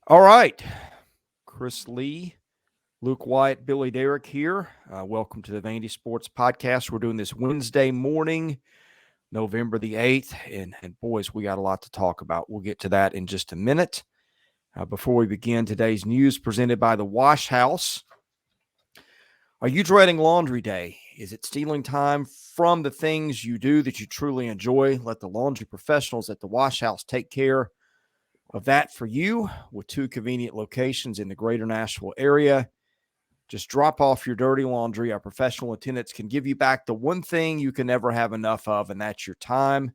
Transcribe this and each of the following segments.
All right. Chris Lee, Luke Wyatt, Billy Derrick here. Welcome to the VandySports podcast. We're doing this Wednesday morning, November the 8th. And boys, we got a lot to talk about. We'll get to that in just a minute. Before we begin, today's news presented by the Wash House. Are you dreading laundry day? Is it stealing time from the things you do that you truly enjoy? Let the laundry professionals at the Wash House take care of that for you with two convenient locations in the greater Nashville area. Just drop off your dirty laundry. Our professional attendants can give you back the one thing you can never have enough of, and that's your time.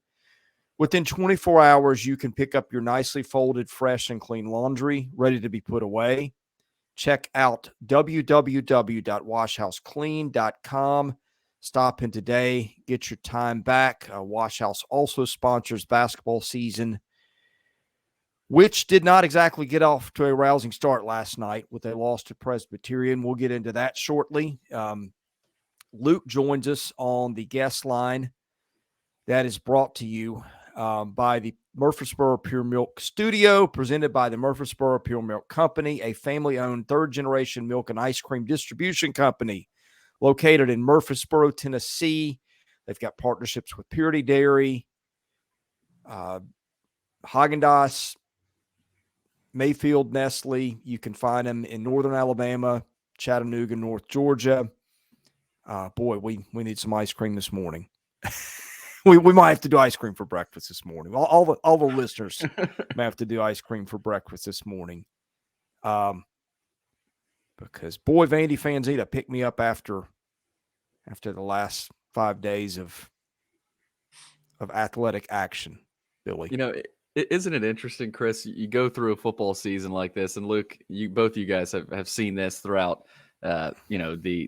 Within 24 hours, you can pick up your nicely folded, fresh, and clean laundry ready to be put away. Check out www.washhouseclean.com. Stop in today. Get your time back. Wash House also sponsors basketball season, which did not exactly get off to a rousing start last night with a loss to Presbyterian. We'll get into that shortly. Luke joins us on the guest line that is brought to you by the Murfreesboro Pure Milk Studio, presented by the Murfreesboro Pure Milk Company, a family-owned third-generation milk and ice cream distribution company located in Murfreesboro, Tennessee. They've got partnerships with Purity Dairy, Haagen-Dazs, Mayfield, Nestle. You can find them in northern Alabama, Chattanooga, North Georgia. Boy, we need some ice cream this morning. we might have to do ice cream for breakfast this morning. All the listeners may have to do ice cream for breakfast this morning. Because boy, Vandy fans need to pick me up after the last 5 days of athletic action, Billy. Isn't it interesting, Chris? You go through a football season like this, and Luke, both you guys have seen this throughout, the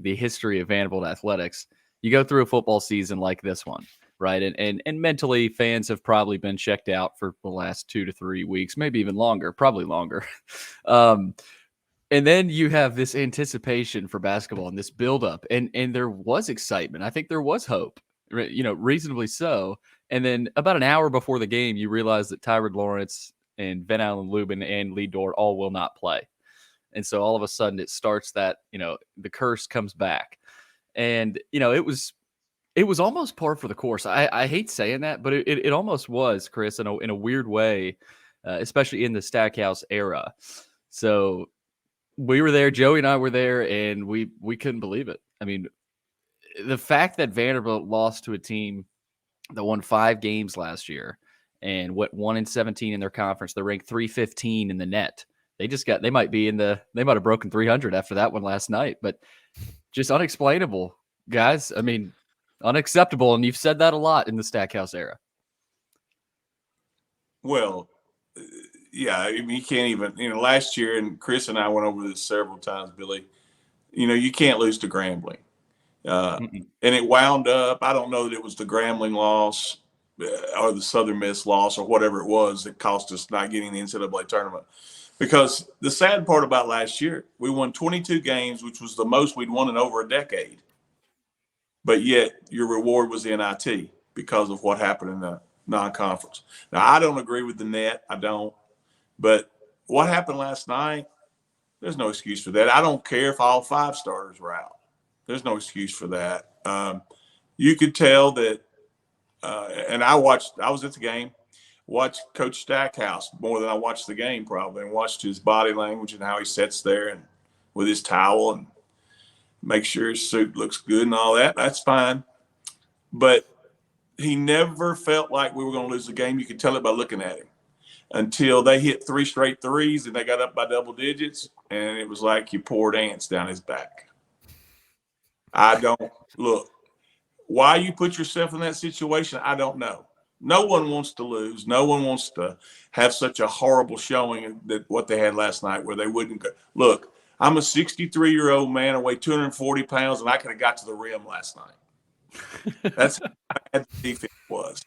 history of Vanderbilt athletics. You go through a football season like this one, right? And mentally, fans have probably been checked out for the last 2 to 3 weeks, maybe even longer, probably longer. And then you have this anticipation for basketball and this buildup, and there was excitement. I think there was hope, reasonably so. And then about an hour before the game, you realize that Tyrod Lawrence and Ben Allen Lubin and Lee Dort all will not play. And so all of a sudden it starts that, the curse comes back. And, it was almost par for the course. I hate saying that, but it almost was, Chris, in a weird way, especially in the Stackhouse era. So we were there, Joey and I were there, and we couldn't believe it. I mean, the fact that Vanderbilt lost to a team that won 5 games last year and went 1-17 in their conference, they're ranked 315 in the net. They might have broken 300 after that one last night, but just unexplainable, guys. I mean, unacceptable. And you've said that a lot in the Stackhouse era. Well, yeah, I mean, you can't even, last year, and Chris and I went over this several times, Billy, you can't lose to Grambling. And it wound up, I don't know that it was the Grambling loss or the Southern Miss loss or whatever it was that cost us not getting the NCAA tournament. Because the sad part about last year, we won 22 games, which was the most we'd won in over a decade. But yet your reward was the NIT because of what happened in the non-conference. Now, I don't agree with the net. I don't. But what happened last night, there's no excuse for that. I don't care if all 5 starters were out. There's no excuse for that. You could tell that, and I was at the game, watched Coach Stackhouse more than I watched the game probably, and watched his body language and how he sits there and with his towel and make sure his suit looks good and all that. That's fine. But he never felt like we were going to lose the game. You could tell it by looking at him until they hit 3 straight threes and they got up by double digits, and it was like you poured ants down his back. I don't look. Why you put yourself in that situation, I don't know. No one wants to lose. No one wants to have such a horrible showing that what they had last night where they wouldn't go. Look, I'm a 63-year-old man. I weigh 240 pounds, and I could have got to the rim last night. That's how bad the defense was.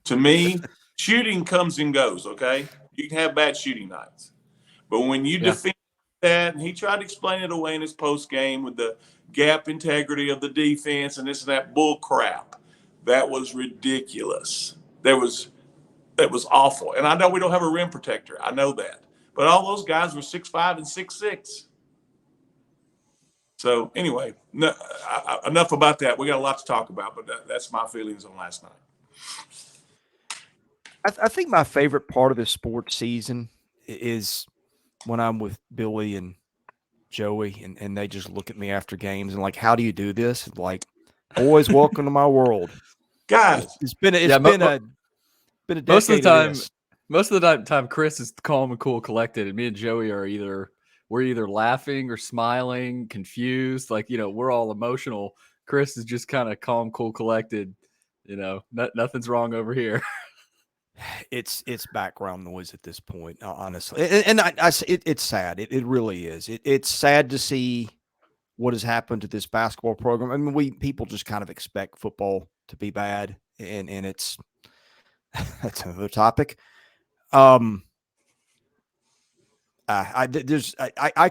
To me, shooting comes and goes, okay? You can have bad shooting nights. But when you defend that, and he tried to explain it away in his post game with the gap integrity of the defense and this and that bull crap. That was ridiculous. That was awful. And I know we don't have a rim protector. I know that. But all those guys were 6'5" and 6'6". So anyway, enough about that. We got a lot to talk about, but that's my feelings on last night. I think my favorite part of this sports season is when I'm with Billy and Joey, and they just look at me after games and like, how do you do this? Like, boys, welcome to my world, guys. It's been a decade most of the time. Of this. Most of the time, Chris is calm and cool, collected, and me and Joey are either laughing or smiling, confused. Like, we're all emotional. Chris is just kind of calm, cool, collected. Nothing's wrong over here. It's background noise at this point, honestly. And it's sad. It really is. It's sad to see what has happened to this basketball program. I mean, people just kind of expect football to be bad, and it's that's another topic. I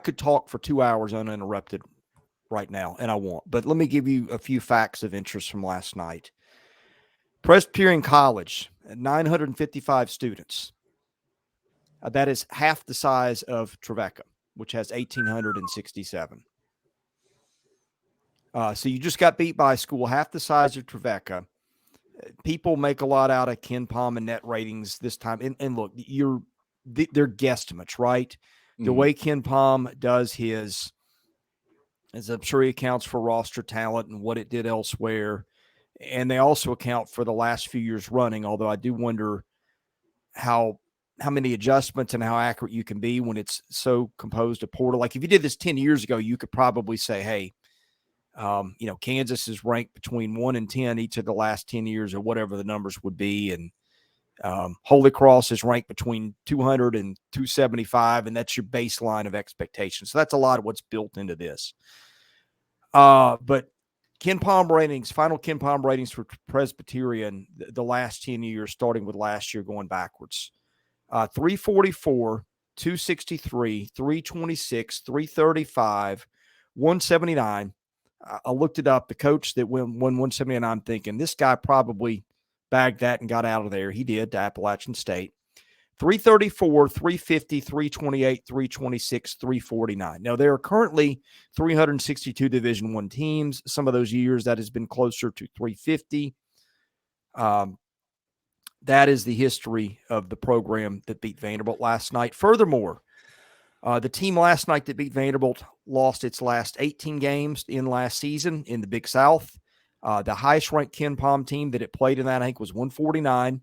could talk for 2 hours uninterrupted right now, and I won't. But let me give you a few facts of interest from last night. Presbyterian College, 955 students. That is half the size of Trevecca, which has 1,867. So you just got beat by a school half the size of Trevecca. People make a lot out of Ken Palm and net ratings this time. And look, they're guesstimates, right? Mm-hmm. The way Ken Palm does his, as I'm sure he accounts for roster talent and what it did elsewhere. And they also account for the last few years running, although I do wonder how many adjustments and how accurate you can be when it's so composed of portal. Like if you did this 10 years ago, you could probably say, hey, Kansas is ranked between 1 and 10 each of the last 10 years or whatever the numbers would be. And Holy Cross is ranked between 200 and 275, and that's your baseline of expectations. So that's a lot of what's built into this. But Ken Palm ratings, final Ken Palm ratings for Presbyterian, the last 10 years, starting with last year going backwards. 344, 263, 326, 335, 179. I looked it up. The coach that won 179, I'm thinking this guy probably bagged that and got out of there. He did, to Appalachian State. 334, 350, 328, 326, 349. Now, there are currently 362 Division I teams. Some of those years that has been closer to 350. That is the history of the program that beat Vanderbilt last night. Furthermore, the team last night that beat Vanderbilt lost its last 18 games in last season in the Big South. The highest-ranked Ken Palm team that it played in that, I think, was 149.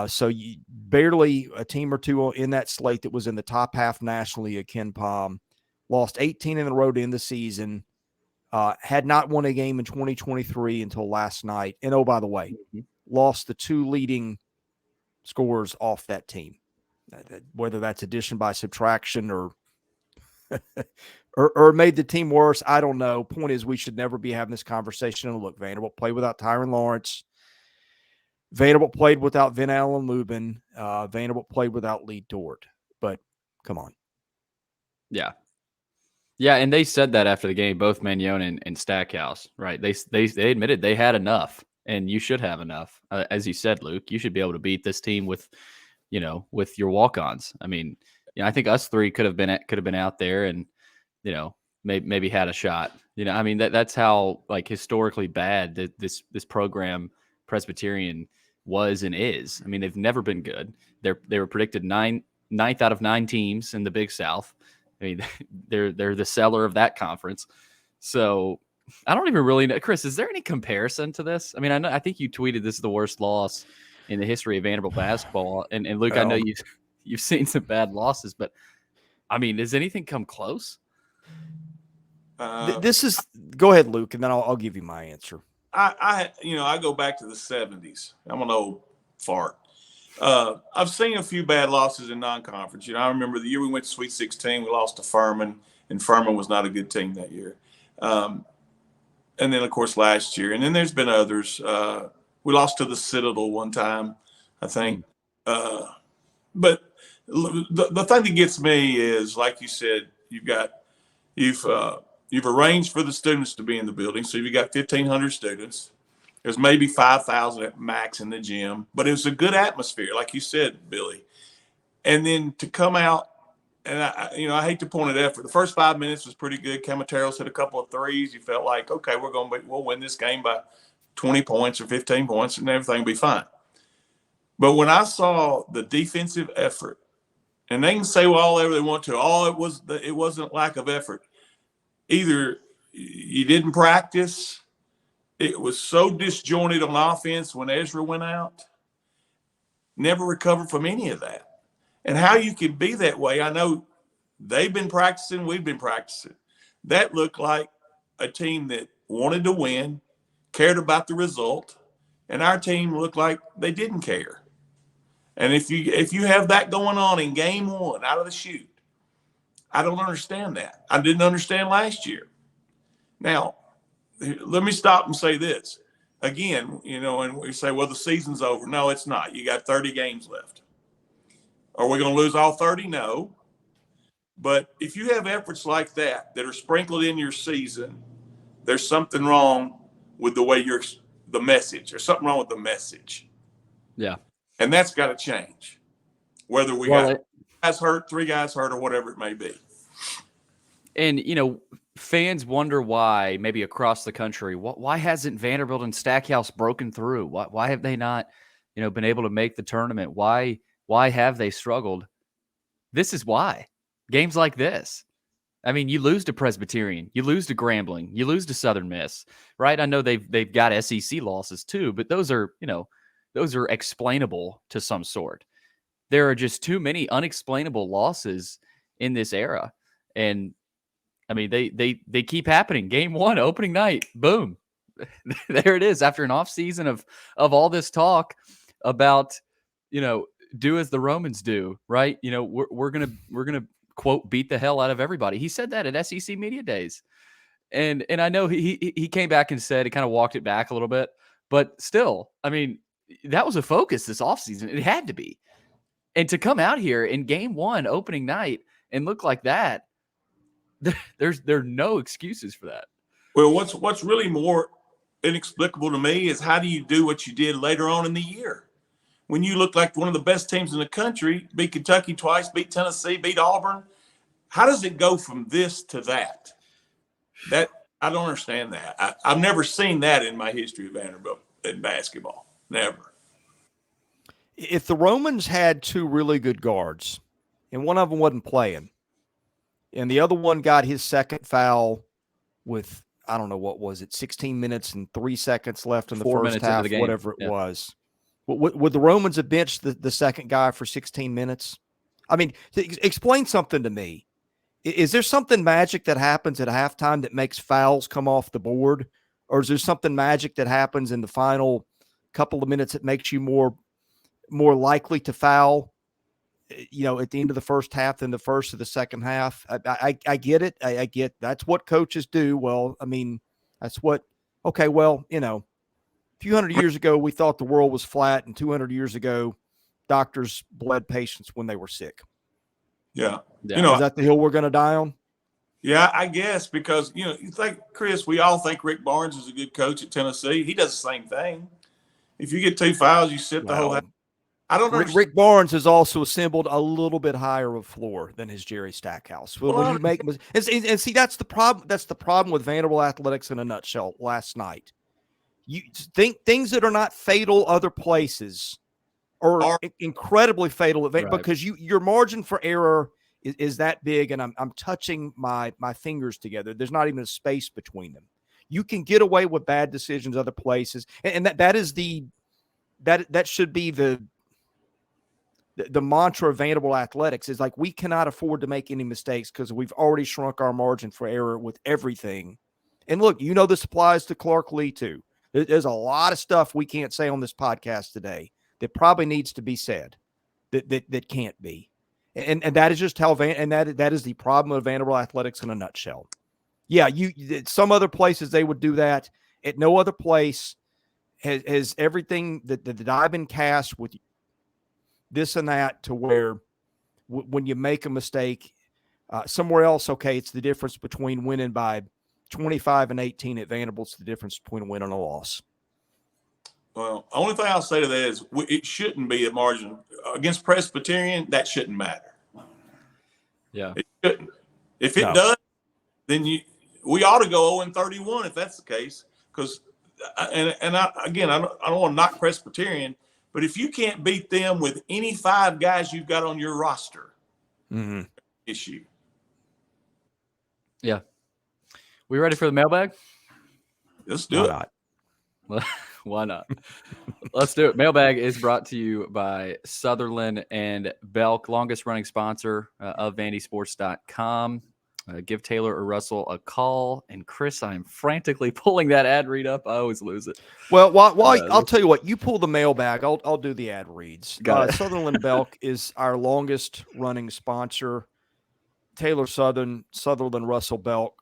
So barely a team or two in that slate that was in the top half nationally of Ken Palm. Lost 18 in a row to end the season. Had not won a game in 2023 until last night. And, oh, by the way, lost the two leading scorers off that team. Whether that's addition by subtraction or made the team worse, I don't know. Point is, we should never be having this conversation. And look, Vanderbilt played without Tyron Lawrence. Vanderbilt played without Vin Allen Lubin. Vanderbilt played without Lee Dort. But come on. Yeah. Yeah, and they said that after the game, both Magnon and Stackhouse, right? They admitted they had enough, and you should have enough. As you said, Luke, you should be able to beat this team with your walk-ons. I mean, I think us three could have been out there and, maybe had a shot. I mean, that's how historically bad this program Presbyterian was and is. I mean, they've never been good. They were predicted ninth out of 9 teams in the Big South. I mean, they're the seller of that conference. So I don't even really know. Chris, is there any comparison to this? I mean, I think you tweeted this is the worst loss in the history of Vanderbilt basketball. And Luke, I know you've seen some bad losses, but I mean, does anything come close? This is go ahead, Luke, and then I'll give you my answer. I go back to the 70s. I'm an old fart. I've seen a few bad losses in non-conference. I remember the year we went to Sweet 16, we lost to Furman, and Furman was not a good team that year. And then, of course, last year. And then there's been others. We lost to the Citadel one time, I think. But the thing that gets me is, like you said, you've arranged for the students to be in the building. So you've got 1,500 students. There's maybe 5,000 at max in the gym, but it was a good atmosphere. Like you said, Billy, And then to come out, and I hate to point at effort. The first 5 minutes was pretty good. Camateros hit a couple of threes. You felt like, okay, we'll win this game by 20 points or 15 points, and everything will be fine. But when I saw the defensive effort, and they can say whatever they want to, it wasn't lack of effort. Either you didn't practice, it was so disjointed on offense when Ezra went out, never recovered from any of that. And how you could be that way, I know they've been practicing, we've been practicing. That looked like a team that wanted to win, cared about the result, and our team looked like they didn't care. And if you have that going on in game one out of the chute, I don't understand that. I didn't understand last year. Now, let me stop and say this. Again, and we say, well, the season's over. No, it's not. You got 30 games left. Are we going to lose all 30? No. But if you have efforts like that are sprinkled in your season, there's something wrong with the way the message. There's something wrong with the message. Yeah. And that's got to change. Whether we got guys hurt, 3 guys hurt, or whatever it may be. And, fans wonder why, maybe across the country, why hasn't Vanderbilt and Stackhouse broken through? Why have they not, been able to make the tournament? Why have they struggled? This is why. Games like this. I mean, you lose to Presbyterian, you lose to Grambling, you lose to Southern Miss, right? I know they've got SEC losses too, but those are explainable to some sort. There are just too many unexplainable losses in this era. And I mean, they keep happening. Game 1, opening night, boom. There it is. After an offseason of all this talk about, do as the Romans do, right? We're gonna quote beat the hell out of everybody. He said that at SEC Media Days. And I know he came back and said, he kind of walked it back a little bit, but still, I mean, that was a focus this offseason. It had to be. And to come out here in game 1, opening night, and look like that, there are no excuses for that. Well, what's really more inexplicable to me is how do you do what you did later on in the year? When you look like one of the best teams in the country, beat Kentucky twice, beat Tennessee, beat Auburn, how does it go from this to that? That I don't understand that. I've never seen that in my history of Vanderbilt in basketball. Never. If the Romans had 2 really good guards, and one of them wasn't playing, and the other one got his second foul with, I don't know, what was it, 16 minutes and 3 seconds left in the first half, whatever it was. Would the Romans have benched the second guy for 16 minutes? I mean, explain something to me. Is there something magic that happens at halftime that makes fouls come off the board? Or is there something magic that happens in the final couple of minutes that makes you more likely to foul, at the end of the first half than the first of the second half? I get it. I get that's what coaches do. Well, I mean, that's what, okay, well, a few hundred years ago, we thought the world was flat, and 200 years ago, doctors bled patients when they were sick. Yeah. Is that the hill we're going to die on? Yeah, I guess, because, you think, Chris, we all think Rick Barnes is a good coach at Tennessee. He does the same thing. If you get 2 fouls, you sit the whole half. I don't know. Rick Barnes has also assembled a little bit higher of floor than his Jerry Stackhouse. When you make and see, that's the problem. That's the problem with Vanderbilt athletics in a nutshell. Last night, you think things that are not fatal other places are incredibly fatal at because your margin for error is that big, and I'm touching my fingers together. There's not even a space between them. You can get away with bad decisions other places, and that should be the mantra of Vanderbilt athletics is like, we cannot afford to make any mistakes because we've already shrunk our margin for error with everything. And look, this applies to Clark Lee too. There's a lot of stuff we can't say on this podcast today that probably needs to be said that can't be. And that is just how that is the problem of Vanderbilt athletics in a nutshell. Yeah, some other places they would do that. At no other place has everything that I've been cast with this and that to where when you make a mistake somewhere else, okay, it's the difference between winning by 25 and 18 at Vanderbilt. It's the difference between a win and a loss. Well, only thing I'll say to that is it shouldn't be a margin against Presbyterian. That shouldn't matter. Yeah, it shouldn't. If it does, then we ought to go 0-31 if that's the case. Because I don't want to knock Presbyterian, but if you can't beat them with any 5 guys you've got on your roster, issue. Yeah. We ready for the mailbag? Let's do it. Why not? Let's do it. Mailbag is brought to you by Sutherland and Belk, longest running sponsor of VandySports.com. Give Taylor or Russell a call. And Chris, I am frantically pulling that ad read up. I always lose it. Well, I'll tell you what. You pull the mailbag. I'll do the ad reads. Sutherland Belk is our longest running sponsor. Taylor Sutherland, Russell Belk,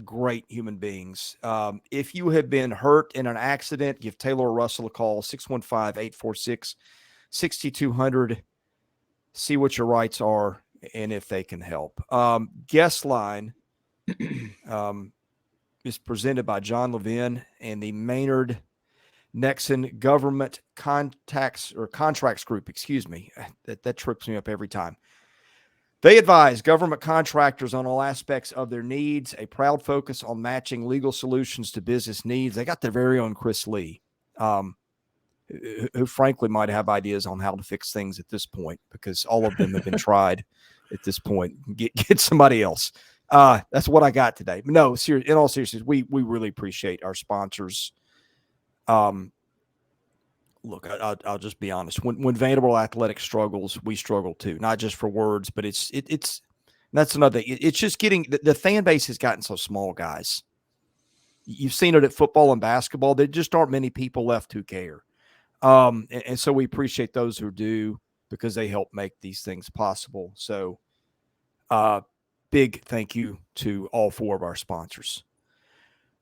great human beings. If you have been hurt in an accident, give Taylor or Russell a call, 615-846-6200. See what your rights are and if they can help. Guest line is presented by John Levin and the Maynard Nexon Government Contracts Group. Excuse me. That trips me up every time. They advise government contractors on all aspects of their needs, a proud focus on matching legal solutions to business needs. They got their very own Chris Lee, who frankly might have ideas on how to fix things at this point because all of them have been tried at this point. Get somebody else. That's what I got today. No, in all seriousness, we really appreciate our sponsors. Look, I'll just be honest. When Vanderbilt athletics struggles, we struggle too. Not just for words, but it's that's another thing. It's just getting the fan base has gotten so small, guys. You've seen it at football and basketball. There just aren't many people left who care, and so we appreciate those who do because they help make these things possible. So, big thank you to all 4 of our sponsors.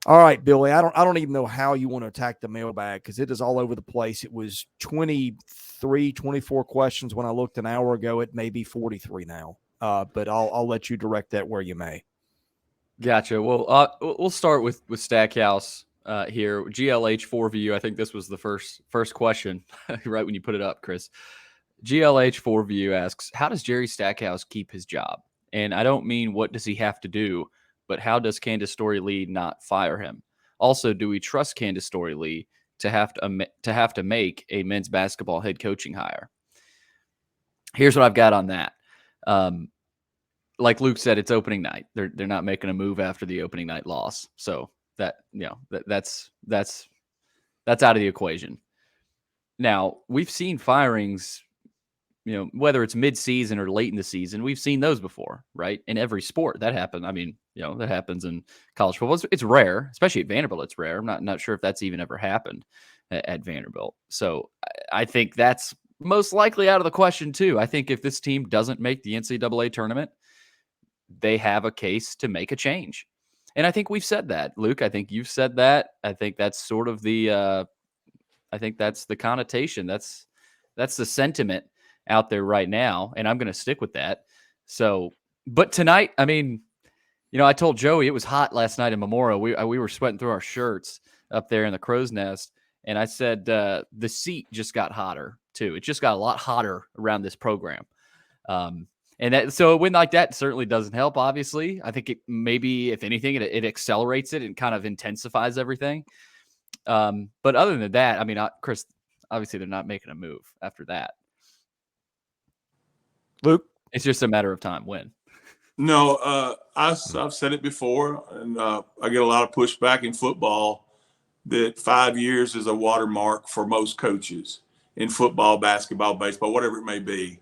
All right, Billy, I don't even know how you want to attack the mailbag because it is all over the place. It was 23, 24 questions when I looked an hour ago. It may be 43 now, but I'll let you direct that where you may. Gotcha. Well, we'll start with Stackhouse here. GLH4VU, I think this was the first question right when you put it up, Chris. GLH4VU asks, how does Jerry Stackhouse keep his job? And I don't mean what does he have to do, but how does Candace Story-Lee not fire him? Also, do we trust Candace Story-Lee to have to make a men's basketball head coaching hire? Here's what I've got on that. Like Luke said, it's opening night. They're not making a move after the opening night loss, so that's out of the equation. Now we've seen firings. Whether it's mid-season or late in the season, we've seen those before, right? In every sport that happens. I mean, that happens in college football. It's rare, especially at Vanderbilt. It's rare. I'm not sure if that's even ever happened at Vanderbilt. So I think that's most likely out of the question too. I think if this team doesn't make the NCAA tournament, they have a case to make a change. And I think we've said that, Luke. I think you've said that. I think that's sort of I think that's the connotation. That's the sentiment out there right now, and I'm going to stick with that. So, but tonight, I mean, I told Joey it was hot last night in Memorial. We were sweating through our shirts up there in the crow's nest, and I said the seat just got hotter too. It just got a lot hotter around this program, and so a win like that certainly doesn't help. Obviously, I think it maybe, if anything, it accelerates it and kind of intensifies everything. But other than that, I mean, Chris, obviously they're not making a move after that. Luke, it's just a matter of time. When? No, I've said it before, and I get a lot of pushback in football that 5 years is a watermark for most coaches in football, basketball, baseball, whatever it may be.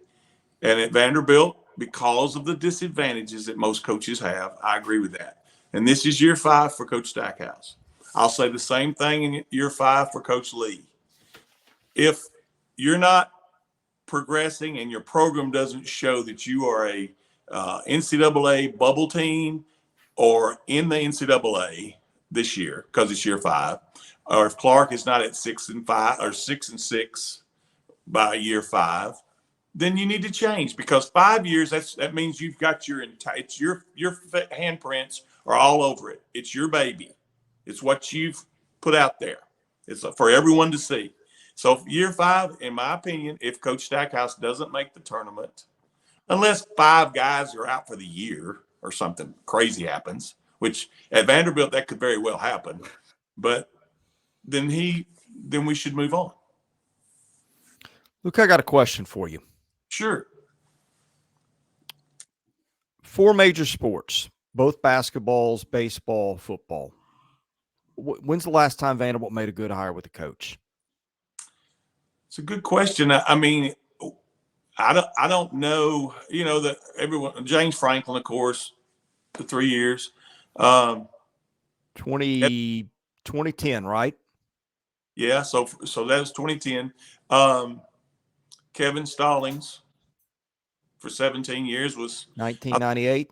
And at Vanderbilt, because of the disadvantages that most coaches have, I agree with that. And this is year 5 for Coach Stackhouse. I'll say the same thing in year 5 for Coach Lee. If you're not progressing and your program doesn't show that you are a NCAA bubble team or in the NCAA this year, because it's year 5, or if Clark is not at 6-5 or 6-6 by year 5, then you need to change, because 5 years, that means you've got your handprints are all over it. It's your baby. It's what you've put out there. It's for everyone to see. So year 5, in my opinion, if Coach Stackhouse doesn't make the tournament, unless 5 guys are out for the year or something crazy happens, which at Vanderbilt that could very well happen, but then we should move on. Luke, I got a question for you. Sure. 4 major sports, both basketballs, baseball, football. When's the last time Vanderbilt made a good hire with a coach? It's a good question. I mean, I don't know. You know that everyone. James Franklin, of course, the 3 years. 2010, right? Yeah. So that was 2010. Kevin Stallings for 17 years was 1998.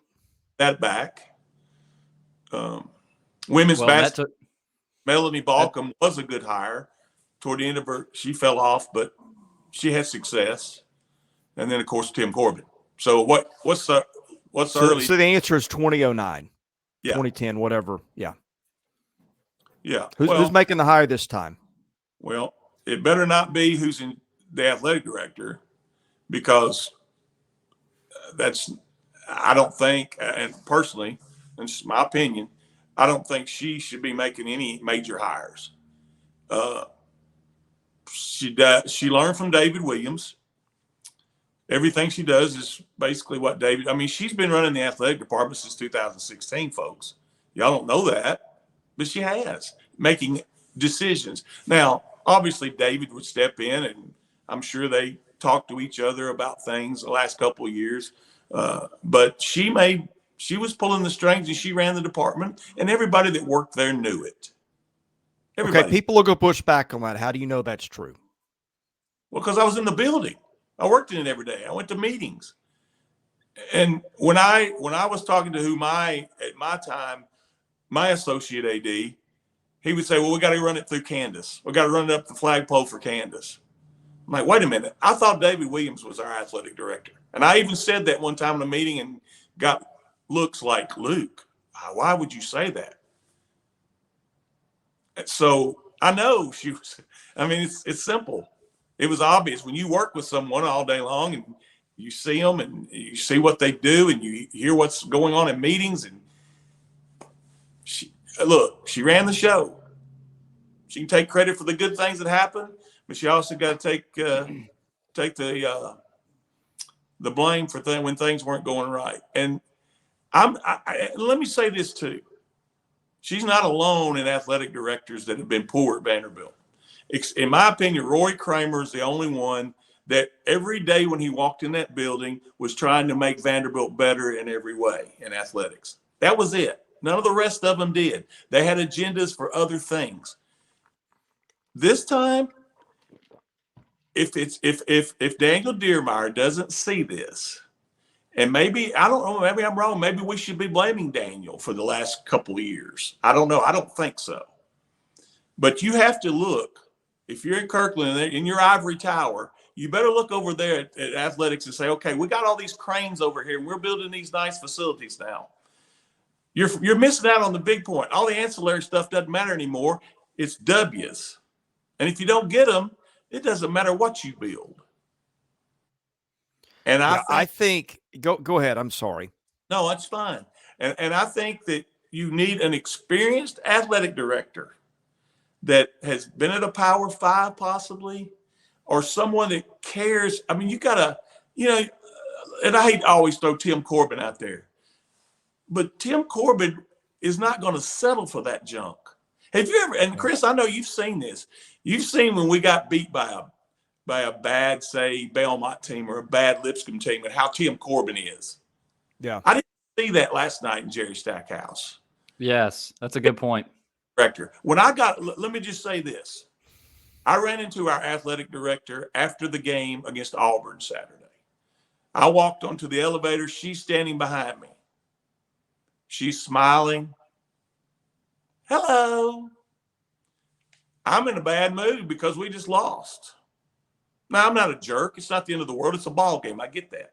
That back. Women's basketball. Melanie Balcom was a good hire. Toward the end of her, she fell off, but she had success. And then, of course, Tim Corbin. So what's the early? So the answer is 2009, yeah. 2010, whatever. Yeah. Yeah. Who's making the hire this time? Well, it better not be who's in the athletic director, because I don't think, and personally, and it's my opinion, I don't think she should be making any major hires. She learned from David Williams. Everything she does is basically what David. I mean, she's been running the athletic department since 2016, folks. Y'all don't know that, but she has, making decisions. Now, obviously, David would step in, and I'm sure they talked to each other about things the last couple of years. But she was pulling the strings, and she ran the department, and everybody that worked there knew it. Everybody. Okay, people are going to push back on that. How do you know that's true? Well, because I was in the building. I worked in it every day. I went to meetings. And when I was talking to at my time, my associate AD, he would say, well, we got to run it through Candace. We got to run it up the flagpole for Candace. I'm like, wait a minute. I thought David Williams was our athletic director. And I even said that one time in a meeting and got looks like, Luke, why would you say that? So I know she was, I mean, it's simple. It was obvious when you work with someone all day long and you see them and you see what they do and you hear what's going on in meetings. And she ran the show. She can take credit for the good things that happen, but she also got to take the blame for when things weren't going right. And let me say this too. She's not alone in athletic directors that have been poor at Vanderbilt. In my opinion, Roy Kramer is the only one that every day when he walked in that building was trying to make Vanderbilt better in every way in athletics. That was it. None of the rest of them did. They had agendas for other things. This time, if Daniel Diermeyer doesn't see this, and maybe, I don't know, maybe I'm wrong. Maybe we should be blaming Daniel for the last couple of years. I don't know. I don't think so. But you have to look. If you're in Kirkland, in your ivory tower, you better look over there at athletics and say, okay, we got all these cranes over here, and we're building these nice facilities now. You're missing out on the big point. All the ancillary stuff doesn't matter anymore. It's W's. And if you don't get them, it doesn't matter what you build. And I think go ahead. I'm sorry. No, that's fine. And I think that you need an experienced athletic director that has been at a Power 5 possibly, or someone that cares. I mean, you got to, and I hate to always throw Tim Corbin out there, but Tim Corbin is not going to settle for that junk. Have you ever, and Chris, I know you've seen this. You've seen when we got beat by a bad, say, Belmont team or a bad Lipscomb team, and how Tim Corbin is. Yeah. I didn't see that last night in Jerry Stackhouse. Yes, that's a good point. Director. Let me just say this. I ran into our athletic director after the game against Auburn Saturday. I walked onto the elevator. She's standing behind me. She's smiling. Hello. I'm in a bad mood because we just lost. Now, I'm not a jerk. It's not the end of the world. It's a ball game. I get that.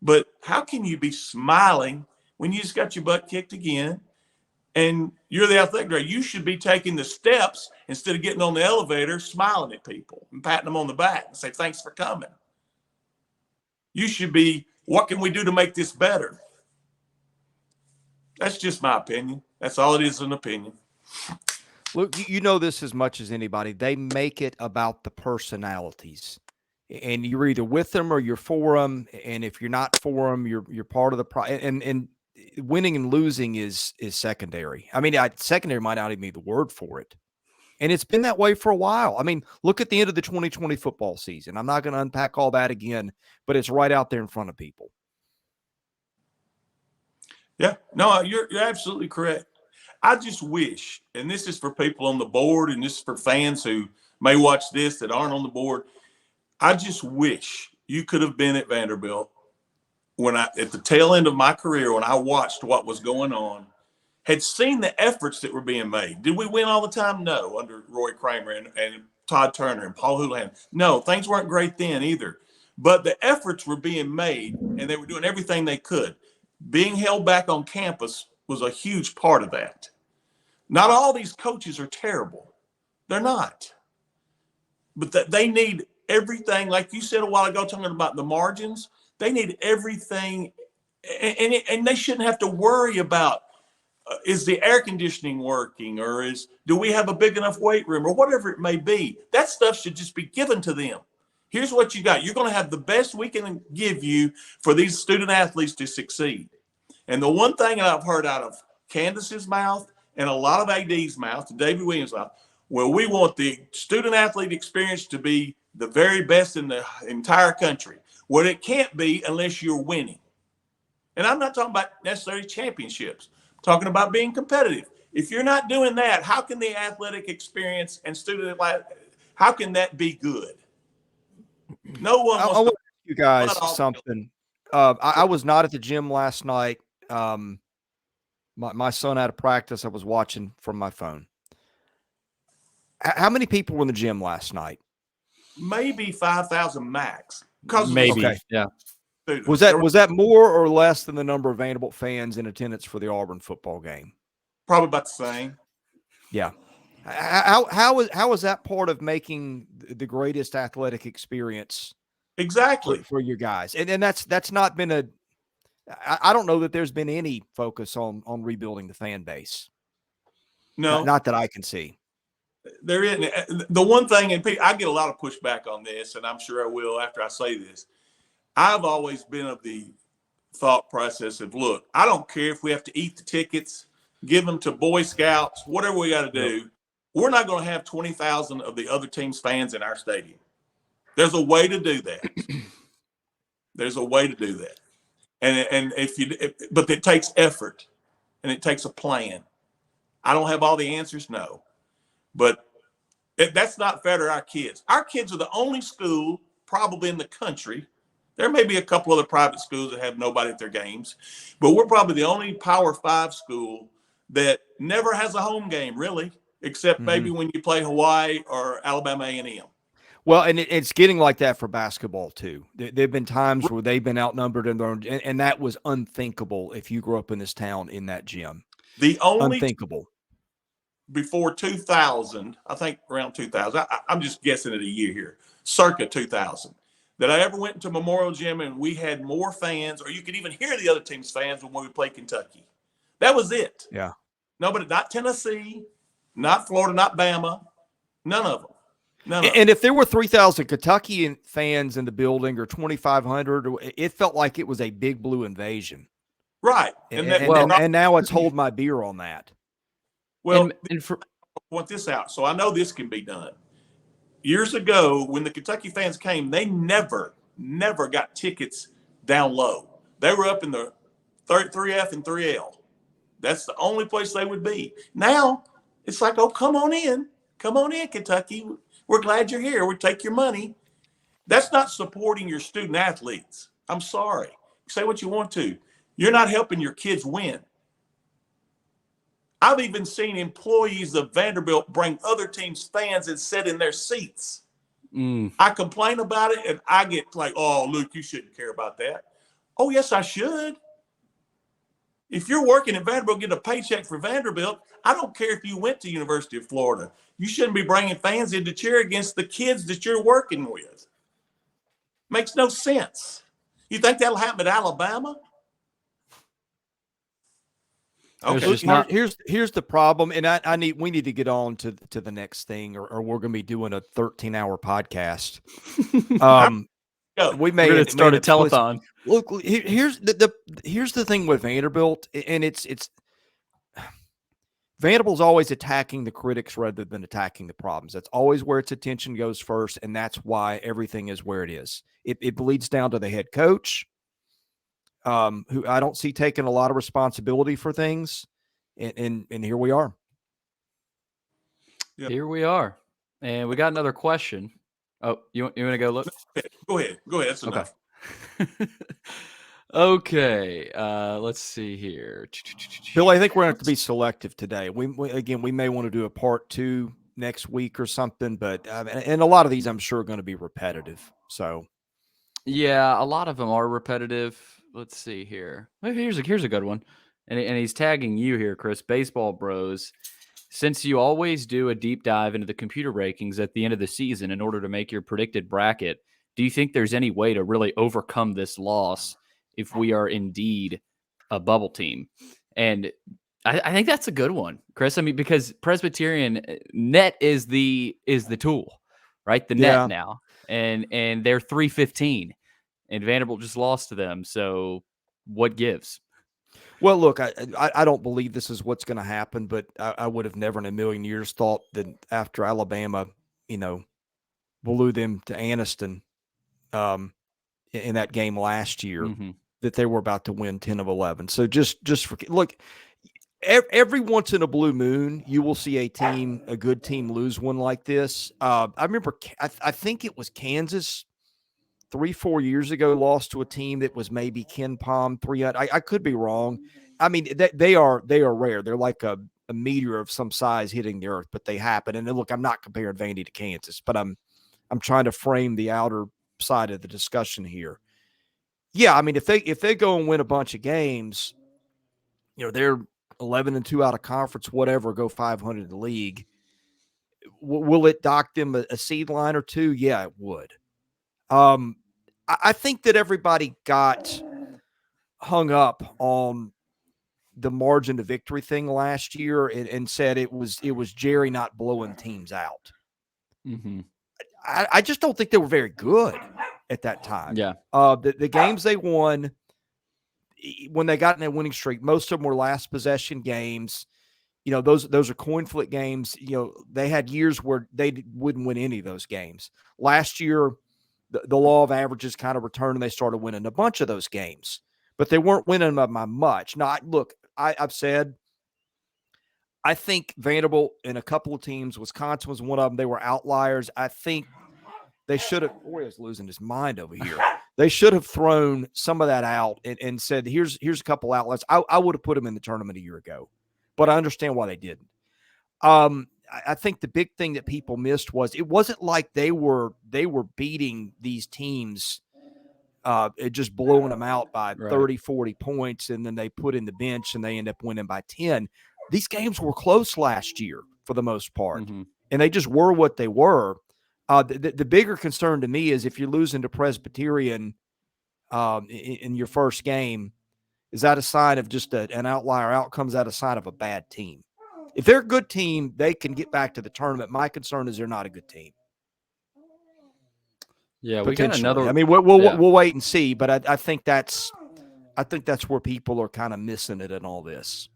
But how can you be smiling when you just got your butt kicked again? and you're the athletic director, you should be taking the steps instead of getting on the elevator, smiling at people and patting them on the back and say, thanks for coming. You should be, what can we do to make this better? That's just my opinion. That's all it is, an opinion. Look, you know this as much as anybody. They make it about the personalities, and you're either with them or you're for them. And if you're not for them, you're part of the and winning and losing is secondary. I mean, secondary might not even be the word for it. And it's been that way for a while. I mean, look at the end of the 2020 football season. I'm not going to unpack all that again, but it's right out there in front of people. Yeah, no, you're absolutely correct. I just wish, and this is for people on the board, and this is for fans who may watch this that aren't on the board. I just wish you could have been at Vanderbilt at the tail end of my career, when I watched what was going on, had seen the efforts that were being made. Did we win all the time? No, under Roy Kramer and Todd Turner and Paul Houlihan. No, things weren't great then either. But the efforts were being made, and they were doing everything they could. Being held back on campus was a huge part of that. Not all these coaches are terrible. They're not. But they need everything, like you said a while ago, talking about the margins. They need everything, and they shouldn't have to worry about, is the air conditioning working, or do we have a big enough weight room, or whatever it may be. That stuff should just be given to them. Here's what you got. You're going to have the best we can give you for these student athletes to succeed. And the one thing that I've heard out of Candace's mouth and a lot of AD's mouth, David Williams' mouth, well, we want the student athlete experience to be the very best in the entire country. Well, it can't be unless you're winning. And I'm not talking about necessarily championships. I'm talking about being competitive. If you're not doing that, how can the athletic experience and student, how can that be good? No one wants I want to to ask you guys something. I was not at the gym last night. My son had a practice. I was watching from my phone. How many people were in the gym last night? Maybe 5,000 max. Maybe, okay. Yeah. Was that more or less than the number of Vanderbilt fans in attendance for the Auburn football game? Probably about the same. Yeah. How is that part of making the greatest athletic experience? Exactly. For your guys? And that's not been I don't know that there's been any focus on rebuilding the fan base. No, not that I can see. There isn't. The one thing, and I get a lot of pushback on this, and I'm sure I will after I say this. I've always been of the thought process of, look, I don't care if we have to eat the tickets, give them to Boy Scouts, whatever we got to do. Yep. We're not going to have 20,000 of the other team's fans in our stadium. There's a way to do that. There's a way to do that. And but it takes effort and it takes a plan. I don't have all the answers, no. But that's not fair to our kids. Our kids are the only school probably in the country. There may be a couple other private schools that have nobody at their games, but we're probably the only Power 5 school that never has a home game, really, except maybe when you play Hawaii or Alabama A&M. Well, and it's getting like that for basketball too. There have been times where they've been outnumbered in their own, and that was unthinkable if you grew up in this town in that gym. The only unthinkable. Before 2000, I think around 2000, I'm just guessing at a year here, circa 2000, that I ever went into Memorial Gym and we had more fans, or you could even hear the other team's fans when we played Kentucky. That was it. Yeah. Nobody, not Tennessee, not Florida, not Bama, none of them. And if there were 3,000 Kentucky fans in the building or 2,500, it felt like it was a big blue invasion. Right. And now it's hold my beer on that. Well, I point this out. So I know this can be done. Years ago, when the Kentucky fans came, they never got tickets down low. They were up in the 3F and 3L. That's the only place they would be. Now, it's like, oh, come on in. Come on in, Kentucky. We're glad you're here. We'll take your money. That's not supporting your student athletes. I'm sorry. Say what you want to. You're not helping your kids win. I've even seen employees of Vanderbilt bring other teams' fans and sit in their seats. I complain about it, and I get like, oh, Luke, you shouldn't care about that. Oh, yes, I should. If you're working at Vanderbilt, getting a paycheck for Vanderbilt, I don't care if you went to University of Florida. You shouldn't be bringing fans in to cheer against the kids that you're working with. Makes no sense. You think that'll happen at Alabama? Okay. Here's the problem, and we need to get on to the next thing, or we're going to be doing a 13-hour podcast. We're going to start a telethon. Look, here's the thing with Vanderbilt, and it's Vanderbilt's always attacking the critics rather than attacking the problems. That's always where its attention goes first, and that's why everything is where it is. It bleeds down to the head coach, who I don't see taking a lot of responsibility for things, and here we are. Yep. Here we are, and we got another question. Oh, you want to go look? Go ahead. That's enough. Okay. Let's see here. Bill, I think we're going to have to be selective today. We may want to do a part 2 next week or something, but and a lot of these I'm sure are going to be repetitive. So, yeah, a lot of them are repetitive. Let's see here. Here's a good one, and he's tagging you here, Chris. Baseball Bros. Since you always do a deep dive into the computer rankings at the end of the season in order to make your predicted bracket, do you think there's any way to really overcome this loss if we are indeed a bubble team? And I think that's a good one, Chris. I mean, because Presbyterian net is the tool, right? The net now, and they're 315, and Vanderbilt just lost to them. So what gives? Well, look, I don't believe this is what's going to happen, but I would have never in a million years thought that after Alabama, blew them to Anniston in that game last year, that they were about to win 10 of 11. So just forget. Look, every once in a blue moon, you will see a good team lose one like this. I remember, I think it was Kansas 3-4 years ago, lost to a team that was maybe Ken Palm 300. I could be wrong. I mean, they are rare. They're like a meteor of some size hitting the earth, but they happen. And look, I'm not comparing Vandy to Kansas, but I'm trying to frame the outer side of the discussion here. Yeah, I mean, if they go and win a bunch of games, they're 11-2 out of conference, whatever, go 500 in the league. Will it dock them a seed line or two? Yeah, it would. I think that everybody got hung up on the margin to victory thing last year and said it was Jerry not blowing teams out. I just don't think they were very good at that time. Yeah. The games they won when they got in that winning streak, most of them were last possession games. Those are coin flip games. They had years where they wouldn't win any of those games. Last year, the law of averages kind of returned and they started winning a bunch of those games, but they weren't winning them by much. Now, I've said, I think Vanderbilt and a couple of teams, Wisconsin was one of them, they were outliers. I think they should have, boy, is losing his mind over here. They should have thrown some of that out and said, here's a couple outlets. I would have put them in the tournament a year ago, but I understand why they didn't. I think the big thing that people missed was it wasn't like they were beating these teams, just blowing them out by 30, 40 points, and then they put in the bench and they end up winning by 10. These games were close last year for the most part, and they just were what they were. The bigger concern to me is if you're losing to Presbyterian in your first game, is that a sign of just an outlier outcome? Is that a sign of a bad team? If they're a good team, they can get back to the tournament. My concern is they're not a good team. Yeah, we got another. I mean, we'll wait and see, but I think that's where people are kind of missing it in all this.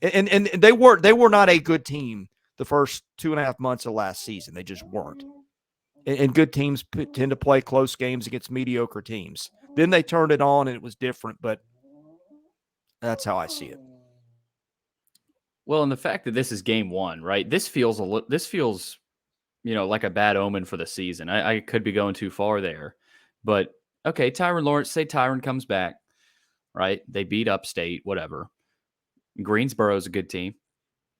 And they were not a good team the first 2.5 months of last season. They just weren't. And good teams tend to play close games against mediocre teams. Then they turned it on and it was different, but that's how I see it. Well, and the fact that this is game one, right? This feels like a bad omen for the season. I could be going too far there, but okay. Tyron Lawrence, say Tyron comes back, right? They beat Upstate, whatever. Greensboro is a good team.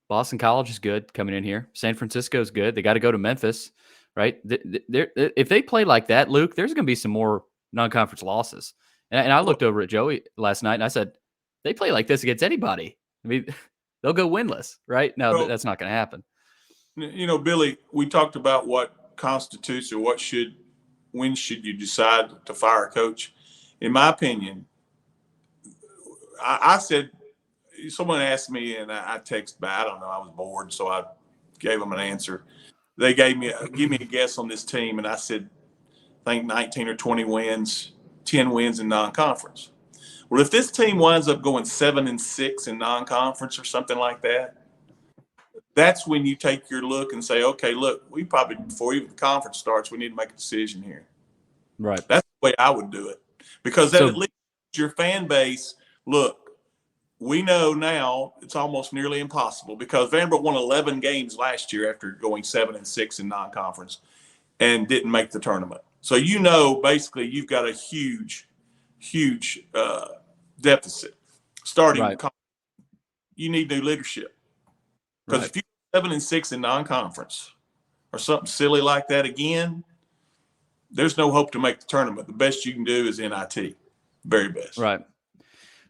Boston College is good coming in here. San Francisco is good. They got to go to Memphis, right? If they play like that, Luke, there's going to be some more non-conference losses. And I looked over at Joey last night and I said, they play like this against anybody. I mean, they'll go winless, right? No, So, that's not going to happen. Billy, we talked about what constitutes or when should you decide to fire a coach. In my opinion, I said, someone asked me and I texted back. I don't know. I was bored, so I gave them an answer. They give me a guess on this team, and I said, I think 19 or 20 wins, 10 wins in non-conference. Well, if this team winds up going 7-6 in non-conference or something like that, that's when you take your look and say, okay, look, we probably, before even the conference starts, we need to make a decision here. Right. That's the way I would do it, because that at least your fan base, look, we know now it's almost nearly impossible, because Vanderbilt won 11 games last year after going 7-6 in non-conference and didn't make the tournament. So, basically you've got a huge deficit starting. Right. You need new leadership. Because if you 7-6 in non-conference or something silly like that again, there's no hope to make the tournament. The best you can do is NIT. Very best. Right.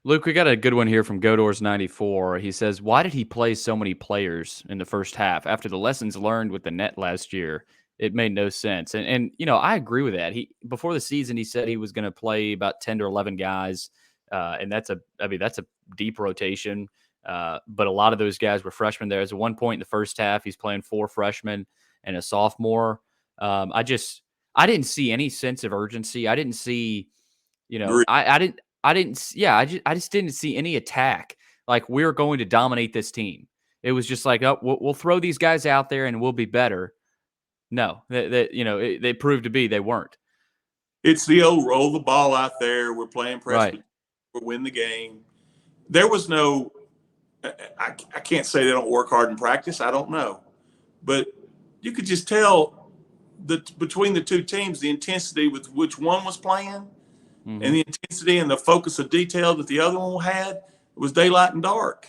Luke, we got a good one here from Godors94. He says, why did he play so many players in the first half? After the lessons learned with the net last year, it made no sense. And I agree with that. Before the season, he said he was going to play about 10 to 11 guys. And that's a deep rotation. But a lot of those guys were freshmen. There's one point in the first half, he's playing 4 freshmen and a sophomore. I didn't see any sense of urgency. I didn't see, I just didn't see any attack. Like, we're going to dominate this team. It was just like, oh, we'll throw these guys out there and we'll be better. No, they proved to be, they weren't. It's the old roll the ball out there. We're playing Presbyterian. Right. We'll win the game. There was no, I can't say they don't work hard in practice. I don't know. But you could just tell that between the two teams, the intensity with which one was playing, and the intensity and the focus of detail that the other one had, was daylight and dark.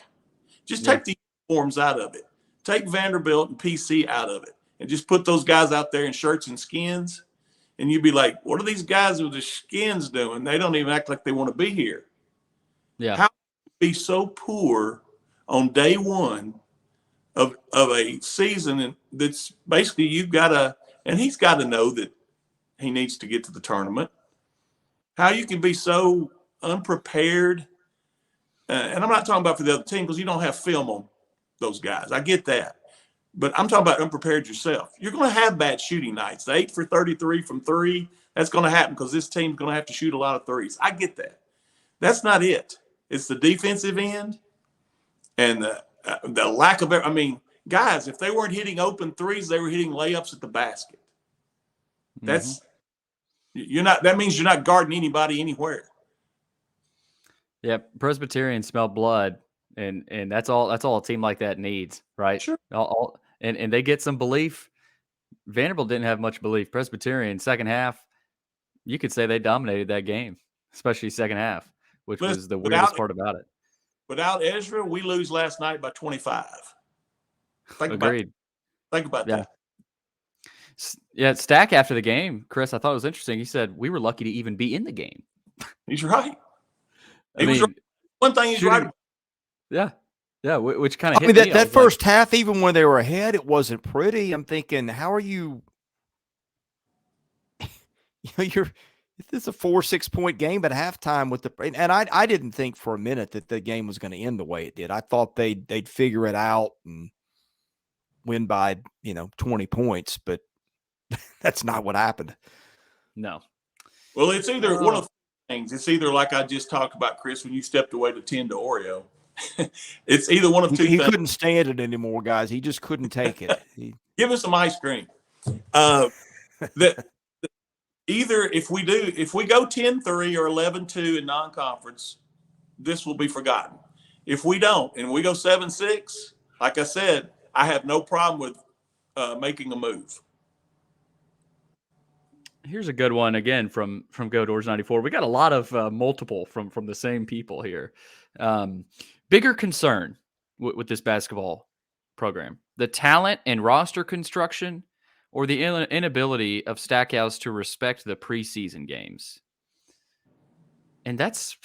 Just take the uniforms out of it. Take Vanderbilt and PC out of it, and just put those guys out there in shirts and skins, and you'd be like, what are these guys with the skins doing? They don't even act like they want to be here. Yeah. How can you be so poor on day one of a season that's basically you've got to, and he's got to know that he needs to get to the tournament. How you can be so unprepared, and I'm not talking about for the other team because you don't have film on those guys. I get that. But I'm talking about unprepared yourself. You're going to have bad shooting nights. The 8 for 33 from 3, that's going to happen because this team's going to have to shoot a lot of threes. I get that. That's not it. It's the defensive end and the lack of – guys, if they weren't hitting open threes, they were hitting layups at the basket. That's you're not. That means you're not guarding anybody anywhere. Yeah, Presbyterian smelled blood, and that's all a team like that needs, right? Sure. And they get some belief. Vanderbilt didn't have much belief. Presbyterian second half, you could say they dominated that game, especially second half, which was the weirdest part about it. Without Ezra, we lose last night by 25. Agreed. Think about that. Yeah, Stack after the game, Chris, I thought it was interesting. He said, we were lucky to even be in the game. He's right. He was right. One thing he's right about. Yeah. Yeah, which kind of hit me. That first half, even when they were ahead, it wasn't pretty. I'm thinking, how are you this is a 4-6 point game at halftime and I didn't think for a minute that the game was going to end the way it did. I thought they'd figure it out and win by, 20 points, but that's not what happened. No. Well, it's either one of the things. It's either like I just talked about, Chris, when you stepped away to 10 to Oreo. It's either one of two things. He couldn't stand it anymore, guys. He just couldn't take it. Give us some ice cream. Either if we go 10-3 or 11-2 in non-conference, this will be forgotten. If we don't, and we go 7-6, like I said, I have no problem with making a move. Here's a good one again from GoDoors94. We got a lot of multiple from the same people here. Bigger concern with this basketball program: the talent and roster construction, or the inability of Stackhouse to respect the preseason games. And that's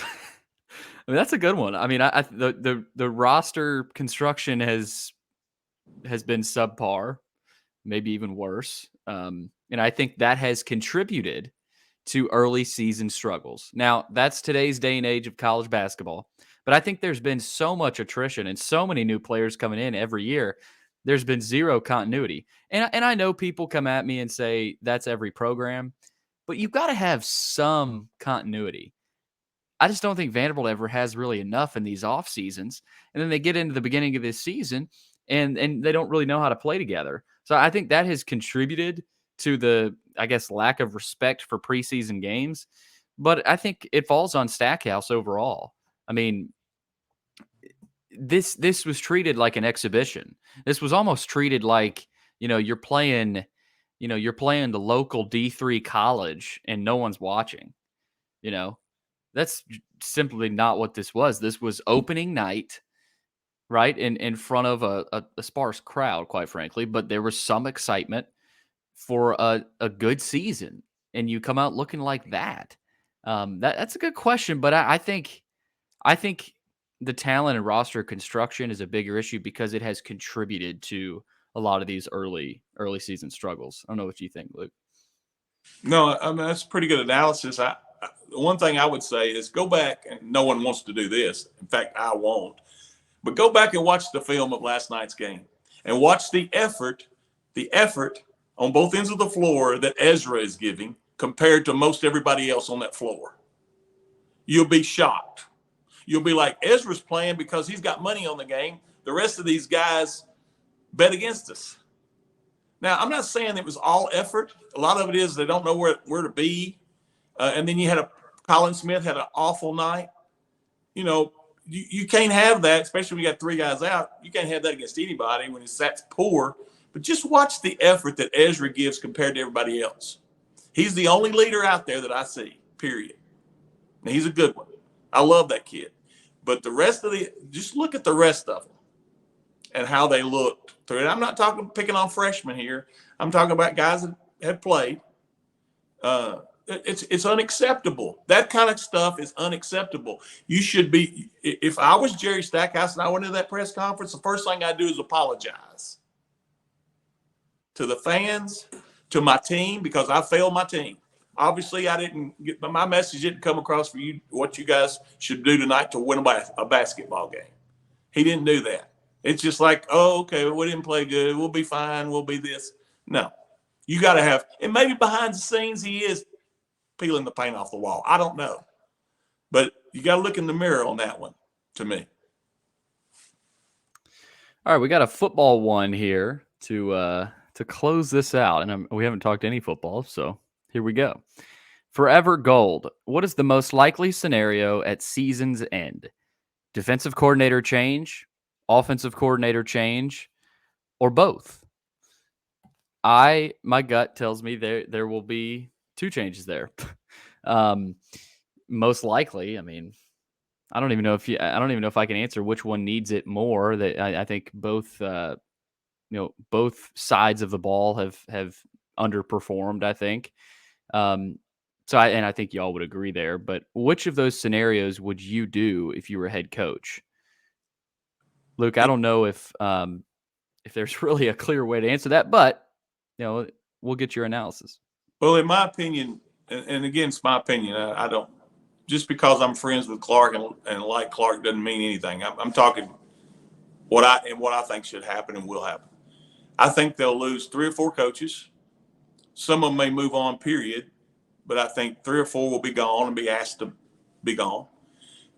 mean, that's a good one. I mean, the roster construction has been subpar, maybe even worse. And I think that has contributed to early season struggles. Now, that's today's day and age of college basketball. But I think there's been so much attrition and so many new players coming in every year. There's been zero continuity. And I know people come at me and say that's every program, but you've got to have some continuity. I just don't think Vanderbilt ever has really enough in these off seasons. And then they get into the beginning of this season and they don't really know how to play together. So I think that has contributed to the, I guess, lack of respect for preseason games. But I think it falls on Stackhouse overall. I mean, this was treated like an exhibition. This was almost treated like, you're playing the local D3 college and no one's watching. That's simply not what this was. This was opening night, right? In front of a sparse crowd, quite frankly, but there was some excitement for a good season, and you come out looking like that. That's a good question, but I think the talent and roster construction is a bigger issue because it has contributed to a lot of these early season struggles. I don't know what you think, Luke. No, I mean, that's pretty good analysis. The one thing I would say is go back, and no one wants to do this. In fact, I won't. But go back and watch the film of last night's game and watch the effort on both ends of the floor that Ezra is giving compared to most everybody else on that floor. You'll be shocked. You'll be like, Ezra's playing because he's got money on the game. The rest of these guys bet against us. Now, I'm not saying it was all effort. A lot of it is they don't know where to be. And then you had Colin Smith had an awful night. You can't have that, especially when you got three guys out. You can't have that against anybody when it's that poor. But just watch the effort that Ezra gives compared to everybody else. He's the only leader out there that I see, period. And he's a good one. I love that kid. But the rest of just look at the rest of them and how they looked through it. I'm not picking on freshmen here. I'm talking about guys that have played. It's unacceptable. That kind of stuff is unacceptable. You should be, if I was Jerry Stackhouse and I went to that press conference, the first thing I'd do is apologize to the fans, to my team, because I failed my team. Obviously, my message didn't come across for you what you guys should do tonight to win a basketball game. He didn't do that. It's just like, oh, okay, we didn't play good. We'll be fine. We'll be this. No. You got to have, and maybe behind the scenes he is peeling the paint off the wall. I don't know. But you got to look in the mirror on that one, to me. All right, we got a football one here to close this out. And we haven't talked any football, so here we go. Forever Gold. What is the most likely scenario at season's end? Defensive coordinator change, offensive coordinator change, or both? My gut tells me there will be two changes there. Most likely, I mean, I don't even know if I can answer which one needs it more. That I think both both sides of the ball have underperformed, I think. I think y'all would agree there, but which of those scenarios would you do if you were head coach? Luke, I don't know if there's really a clear way to answer that, but we'll get your analysis. Well, in my opinion, and again, it's my opinion. I don't, just because I'm friends with Clark and like Clark doesn't mean anything. I'm talking what I think should happen and will happen. I think they'll lose 3 or 4 coaches. Some of them may move on, period. But I think 3 or 4 will be gone and be asked to be gone.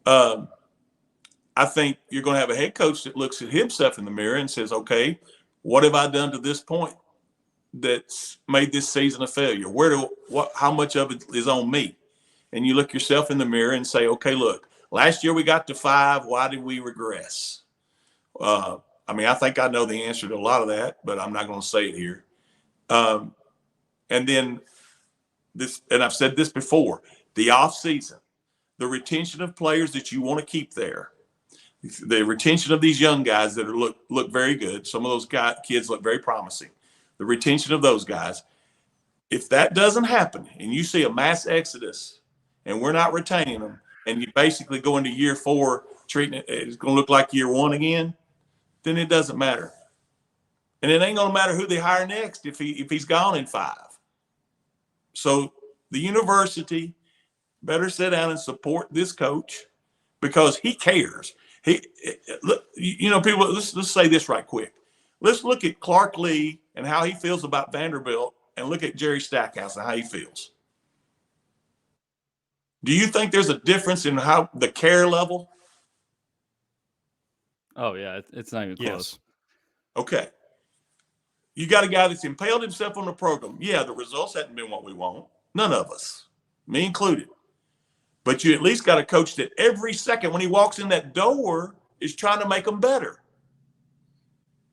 I think you're going to have a head coach that looks at himself in the mirror and says, okay, what have I done to this point that's made this season a failure? How much of it is on me? And you look yourself in the mirror and say, okay, look, last year we got to 5. Why did we regress? I think I know the answer to a lot of that, but I'm not going to say it here. And then this, and I've said this before, the offseason, the retention of players that you want to keep there, the retention of these young guys that look very good. Some of those kids look very promising. The retention of those guys. If that doesn't happen and you see a mass exodus and we're not retaining them, and you basically go into year 4 treating it's going to look like year 1 again, then it doesn't matter. And it ain't going to matter who they hire next if he's gone in 5. So the university better sit down and support this coach because he cares. People, let's say this right quick. Let's look at Clark Lee and how he feels about Vanderbilt and look at Jerry Stackhouse and how he feels. Do you think there's a difference in how the care level? Oh, yeah. It's not even close. Okay. You got a guy that's impaled himself on the program. Yeah, the results hadn't been what we want. None of us, me included. But you at least got a coach that every second when he walks in that door is trying to make them better.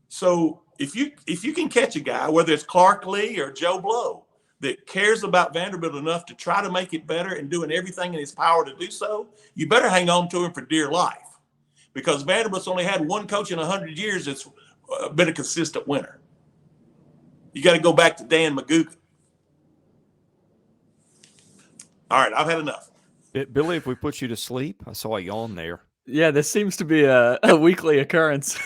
So if you can catch a guy, whether it's Clark Lee or Joe Blow, that cares about Vanderbilt enough to try to make it better and doing everything in his power to do so, you better hang on to him for dear life. Because Vanderbilt's only had one coach in 100 years that's been a consistent winner. You got to go back to Dan Magooka. All right, I've had enough. Billy, if we put you to sleep, I saw a yawn there. Yeah, this seems to be a weekly occurrence.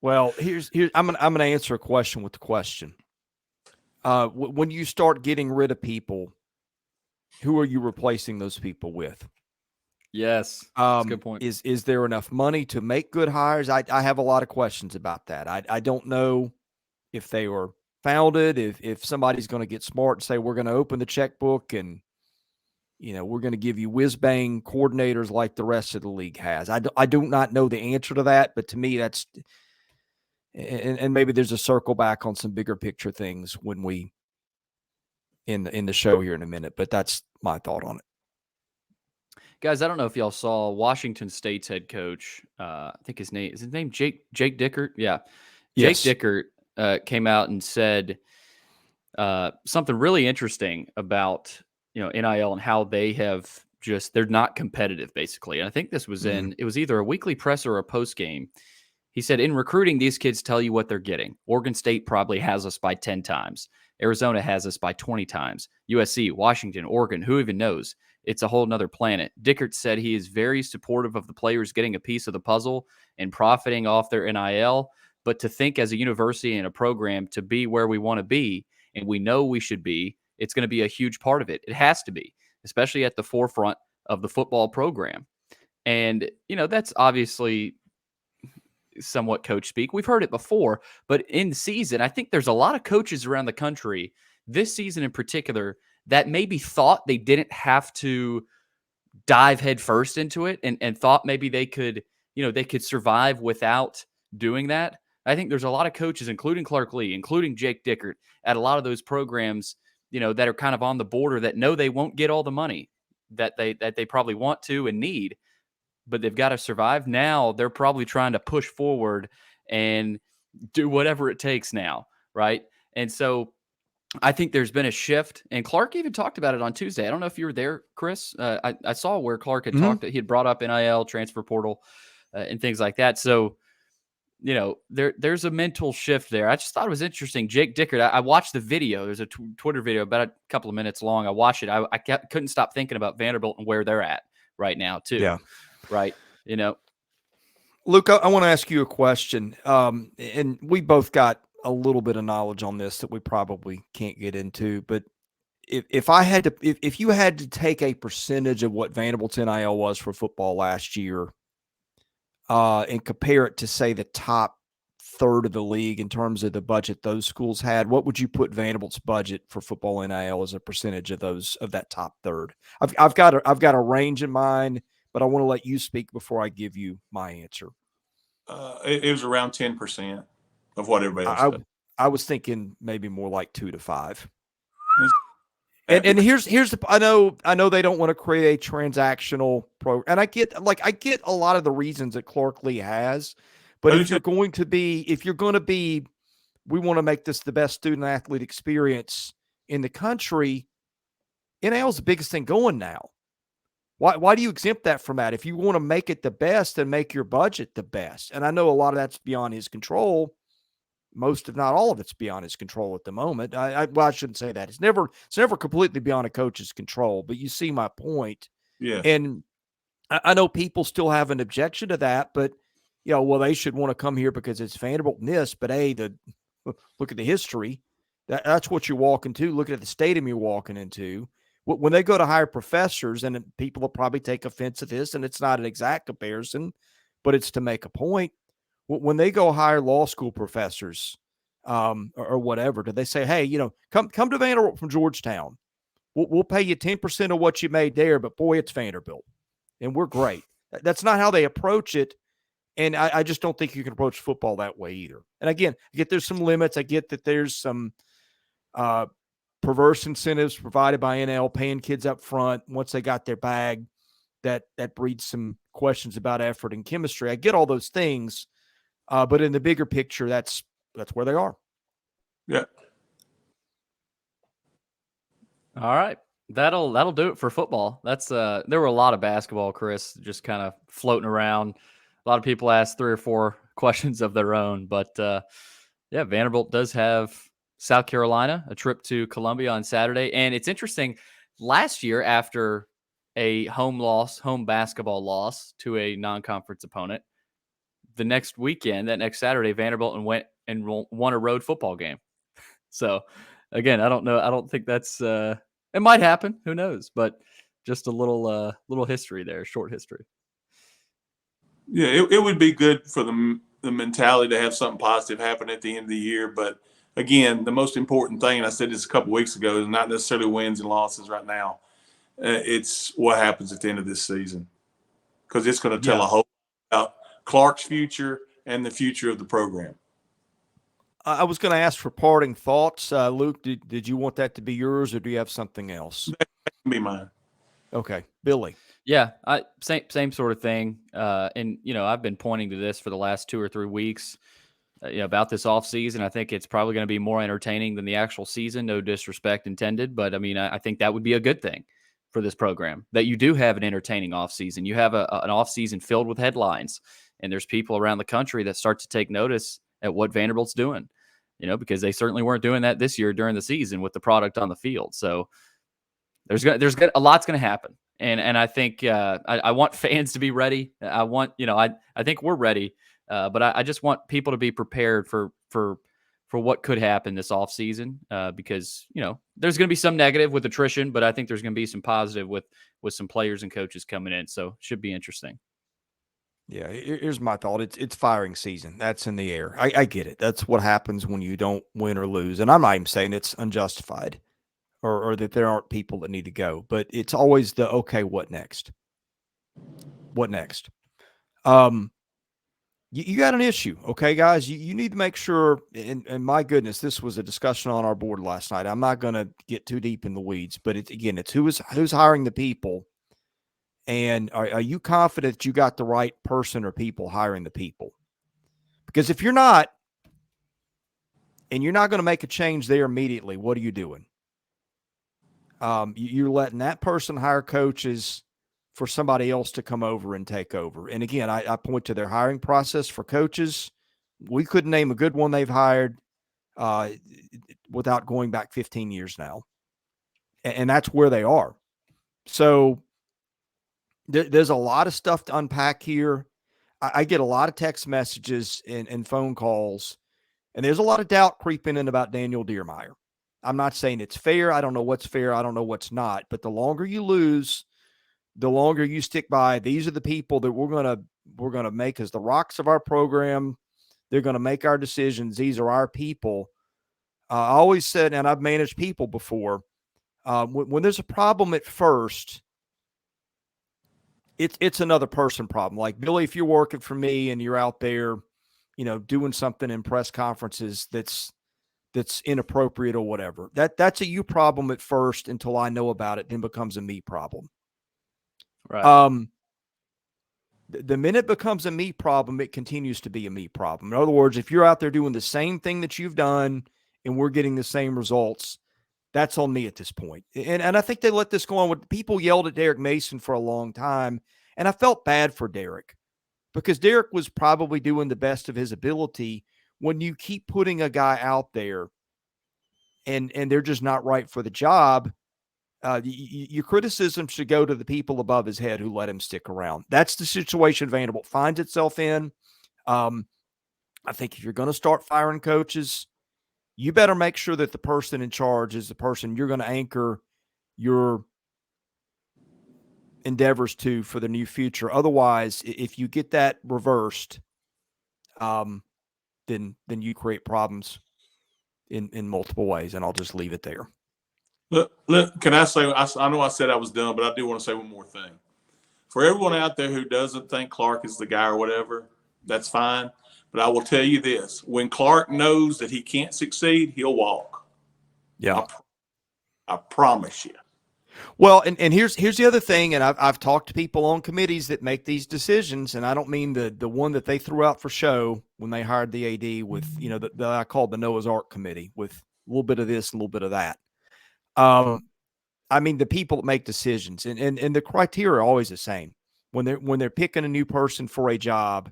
Well, here's I'm gonna answer a question with the question. When you start getting rid of people, who are you replacing those people with? Yes, that's a good point. Is there enough money to make good hires? I have a lot of questions about that. I don't know if they were founded, if somebody's going to get smart and say we're going to open the checkbook and we're going to give you whiz-bang coordinators like the rest of the league has. I do not know the answer to that, but to me that's and maybe there's a circle back on some bigger picture things when we in the show here in a minute, but that's my thought on it. Guys, I don't know if y'all saw Washington State's head coach. I think his name Jake Dickert. Yeah, Yes. Jake Dickert came out and said something really interesting about NIL and how they have they're not competitive basically. And I think this was it was either a weekly presser or a post game. He said, in recruiting, these kids tell you what they're getting. Oregon State probably has us by 10 times. Arizona has us by 20 times. USC, Washington, Oregon, who even knows? It's a whole nother planet. Dickert said he is very supportive of the players getting a piece of the puzzle and profiting off their NIL. But to think as a university and a program to be where we want to be, and we know we should be, it's going to be a huge part of it. It has to be, especially at the forefront of the football program. And, that's obviously somewhat coach speak. We've heard it before, but in season, I think there's a lot of coaches around the country this season in particular that maybe thought they didn't have to dive headfirst into it and thought maybe they could survive without doing that. I think there's a lot of coaches, including Clark Lee, including Jake Dickert, at a lot of those programs, that are kind of on the border that know they won't get all the money that they probably want to and need, but they've got to survive. Now they're probably trying to push forward and do whatever it takes now, right? And so I think there's been a shift, and Clark even talked about it on Tuesday. I don't know if you were there, Chris. I saw where Clark had talked. He had brought up NIL, transfer portal, and things like that. So, there's a mental shift there. I just thought it was interesting. Jake Dickert, I watched the video. There's a Twitter video about a couple of minutes long. I watched it. I couldn't stop thinking about Vanderbilt and where they're at right now, too. Yeah. Right. Luke, I want to ask you a question. And we both got a little bit of knowledge on this that we probably can't get into, but if you had to take a percentage of what Vanderbilt's NIL was for football last year, and compare it to, say, the top third of the league in terms of the budget those schools had, what would you put Vanderbilt's budget for football NIL as a percentage of that top third? I've got a range in mind, but I want to let you speak before I give you my answer. It was around 10% of what everybody else said. I was thinking maybe more like 2 to 5. And here's the I know they don't want to create a transactional program, and I get a lot of the reasons that Clark Lee has, but if you're going to be, we want to make this the best student athlete experience in the country. NIL is the biggest thing going now. Why do you exempt that from that? If you want to make it the best, then make your budget the best. And I know a lot of that's beyond his control, most, if not all of it's beyond his control at the moment. Well, I shouldn't say that. It's never completely beyond a coach's control, but you see my point. Yeah. And I know people still have an objection to that, but well, they should want to come here because it's Vanderbilt and this, but look at the history. That's what you're walking to. Look at the stadium you're walking into. When they go to hire professors, and people will probably take offense at this, and it's not an exact comparison, but it's to make a point. When they go hire law school professors or whatever, do they say, hey, come to Vanderbilt from Georgetown. We'll pay you 10% of what you made there, but boy, it's Vanderbilt, and we're great. That's not how they approach it. And I just don't think you can approach football that way either. And again, I get there's some limits. I get that there's some perverse incentives provided by NL, paying kids up front once they got their bag. That breeds some questions about effort and chemistry. I get all those things, but in the bigger picture, that's where they are. Yeah. All right. That'll do it for football. That's there were a lot of basketball, Chris, just kind of floating around. A lot of people asked 3 or 4 questions of their own, but yeah, Vanderbilt does have South Carolina, a trip to Columbia on Saturday. And it's interesting, last year after a home basketball loss to a non-conference opponent, the next weekend, that next Saturday, Vanderbilt went and won a road football game. So again, I don't know. I don't think that's it might happen. Who knows? But just a little history there, short history. Yeah, it would be good for the mentality to have something positive happen at the end of the year. But again, the most important thing, and I said this a couple weeks ago, is not necessarily wins and losses right now. It's what happens at the end of this season, because it's going to tell a whole lot about Clark's future and the future of the program. I was going to ask for parting thoughts. Luke, did you want that to be yours, or do you have something else? That can be mine. Okay. Billy. Yeah, same sort of thing. And, I've been pointing to this for the last 2 or 3 weeks about this offseason. I think it's probably going to be more entertaining than the actual season. No disrespect intended. But, I think that would be a good thing for this program, that you do have an entertaining offseason. You have an offseason filled with headlines, and there's people around the country that start to take notice at what Vanderbilt's doing, because they certainly weren't doing that this year during the season with the product on the field. So there's a lot's going to happen. And I think I want fans to be ready. I want, I think we're ready, but I just want people to be prepared for what could happen this offseason, because, there's going to be some negative with attrition, but I think there's going to be some positive with some players and coaches coming in. So it should be interesting. Yeah, here's my thought. It's firing season. That's in the air. I get it. That's what happens when you don't win or lose. And I'm not even saying it's unjustified, or that there aren't people that need to go, but it's always the, okay, what next? What next? You got an issue. Okay, guys, you need to make sure, and my goodness, this was a discussion on our board last night. I'm not going to get too deep in the weeds, but it's who's hiring the people. And are you confident that you got the right person or people hiring the people? Because if you're not, and you're not going to make a change there immediately, what are you doing? You're letting that person hire coaches for somebody else to come over and take over. And again, I point to their hiring process for coaches. We couldn't name a good one they've hired without going back 15 years now. And that's where they are. So there's a lot of stuff to unpack here. I get a lot of text messages and phone calls, and there's a lot of doubt creeping in about Daniel Diermeyer. I'm not saying it's fair. I don't know what's fair. I don't know what's not. But the longer you lose, the longer you stick by, these are the people that we're gonna make as the rocks of our program. They're gonna make our decisions. These are our people. I always said, and I've managed people before, when there's a problem at first, it's another person problem. Like, Billy, if you're working for me and you're out there, doing something in press conferences that's inappropriate or whatever, that's a you problem at first until I know about it, then becomes a me problem. Right. The minute it becomes a me problem, it continues to be a me problem. In other words, if you're out there doing the same thing that you've done and we're getting the same results, that's on me at this point. And I think they let this go on. People yelled at Derek Mason for a long time, and I felt bad for Derek, because Derek was probably doing the best of his ability when you keep putting a guy out there and they're just not right for the job, your criticism should go to the people above his head who let him stick around. That's the situation Vanderbilt finds itself in. I think if you're going to start firing coaches, you better make sure that the person in charge is the person you're going to anchor your endeavors to for the new future. Otherwise, if you get that reversed, then you create problems in multiple ways, and I'll just leave it there. Look, can I say, I know I said I was done, but I do want to say one more thing. For everyone out there who doesn't think Clark is the guy or whatever, that's fine. But I will tell you this, when Clark knows that he can't succeed, he'll walk. Yeah. I promise you. Well, and here's the other thing, and I've talked to people on committees that make these decisions, and I don't mean the one that they threw out for show when they hired the AD with, that I called the Noah's Ark committee with a little bit of this, a little bit of that. I mean the people that make decisions, and the criteria are always the same when they're picking a new person for a job.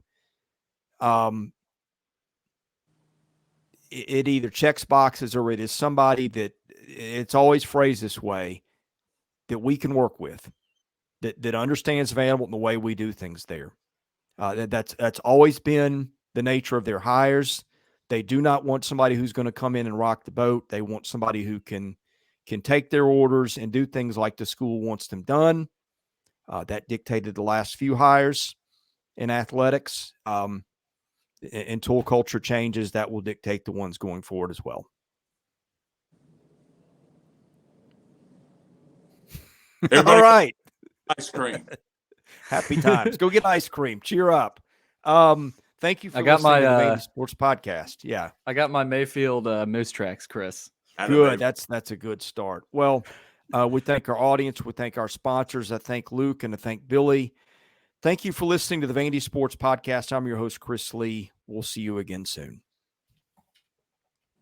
It either checks boxes or it is somebody that it's always phrased this way, that we can work with, that understands Vanderbilt and the way we do things there. That's always been the nature of their hires. They do not want somebody who's going to come in and rock the boat. They want somebody who can take their orders and do things like the school wants them done. That dictated the last few hires in athletics. Until culture changes, that will dictate the ones going forward as well. Everybody, all right. Ice cream. Happy times. Go get ice cream. Cheer up. Thank you for listening to the VandySports podcast. Yeah. I got my Mayfield Moose Tracks, Chris. Good. That's a good start. Well, we thank our audience. We thank our sponsors. I thank Luke and I thank Billy. Thank you for listening to the VandySports podcast. I'm your host, Chris Lee. We'll see you again soon.